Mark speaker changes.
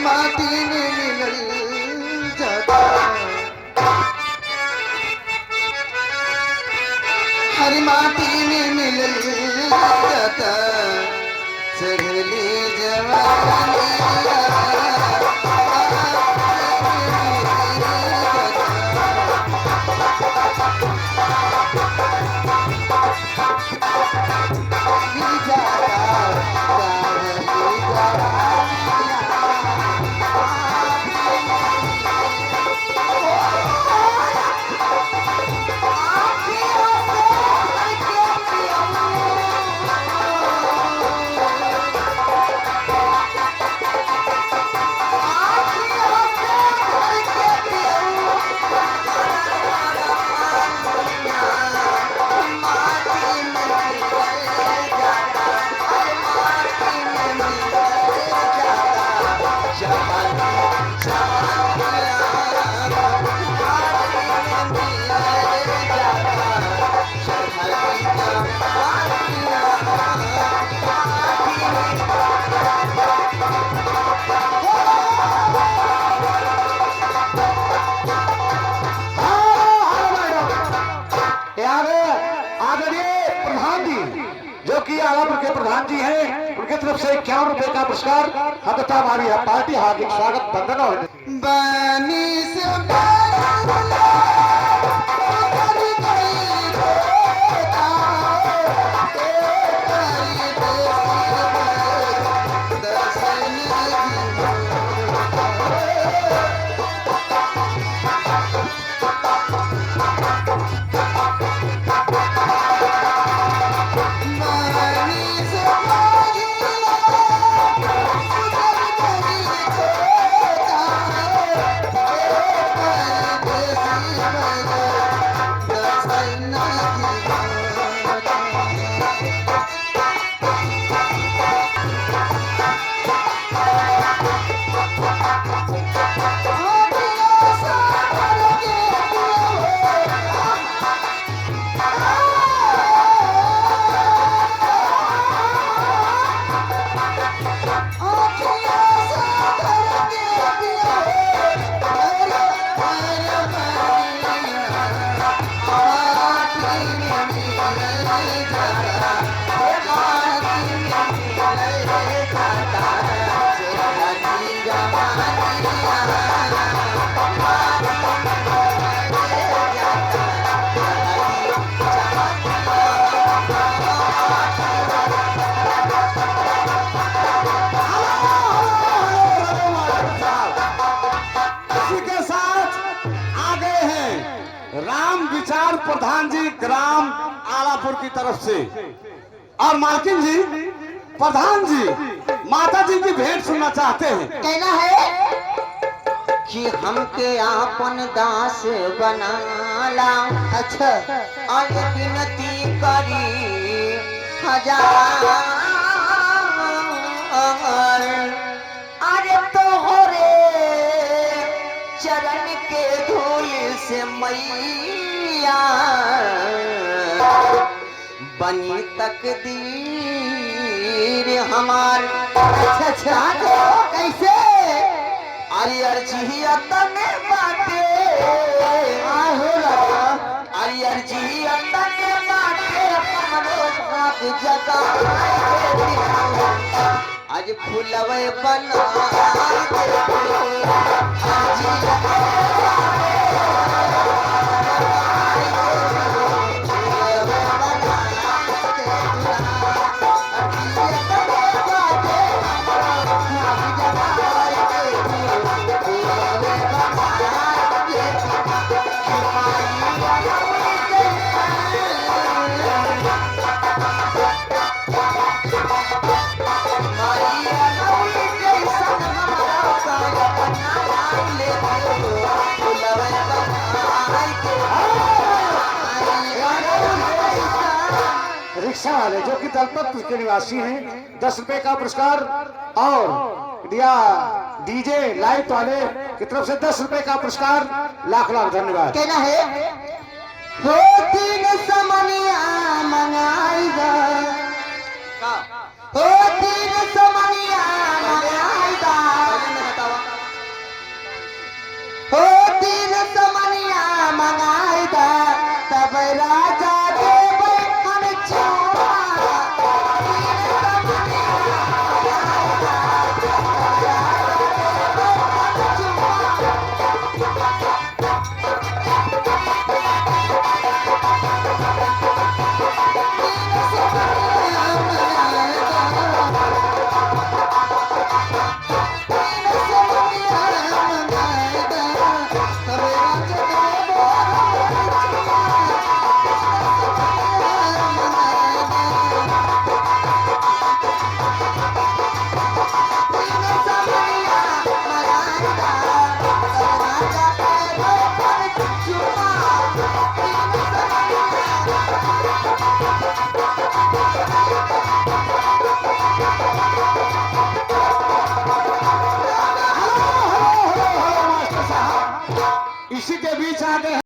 Speaker 1: माटी में मिलल जाता हर माटी में मिलल जाता चढ़ली जवानिया जो कि आलापुर के प्रधान जी हैं, उनकी तरफ से 51 रुपए का पुरस्कार हम तथा हमारी पार्टी हार्दिक स्वागत वंदन और बनी से राम विचार प्रधान जी ग्राम आलापुर की तरफ से और मालकिन जी प्रधान जी माता जी की भेंट सुनना चाहते हैं।
Speaker 2: कहना है कि हमके आपन दास बनाला।
Speaker 1: अच्छा
Speaker 2: और विनती करी हजार अरे तोहरे चरण के धूल से मैया बनी तकदीर हमार।
Speaker 1: अच्छा
Speaker 2: कैसे अरे अर्जिया तने बाटे अरे अर्जिया तने बाटे हमरो भाग जगा आज फूलवे बना
Speaker 1: रिक्शा वाले जो कि दलपत के निवासी हैं 10 रुपए का पुरस्कार और डीजे लाइट वाले की तरफ से 10 रुपए का पुरस्कार लाख लाख धन्यवाद।
Speaker 2: कहना है हो तीन समनिया मंगाईगा हो तीन समनिया मंगाईगा
Speaker 1: इसी के बीच आ गए हैं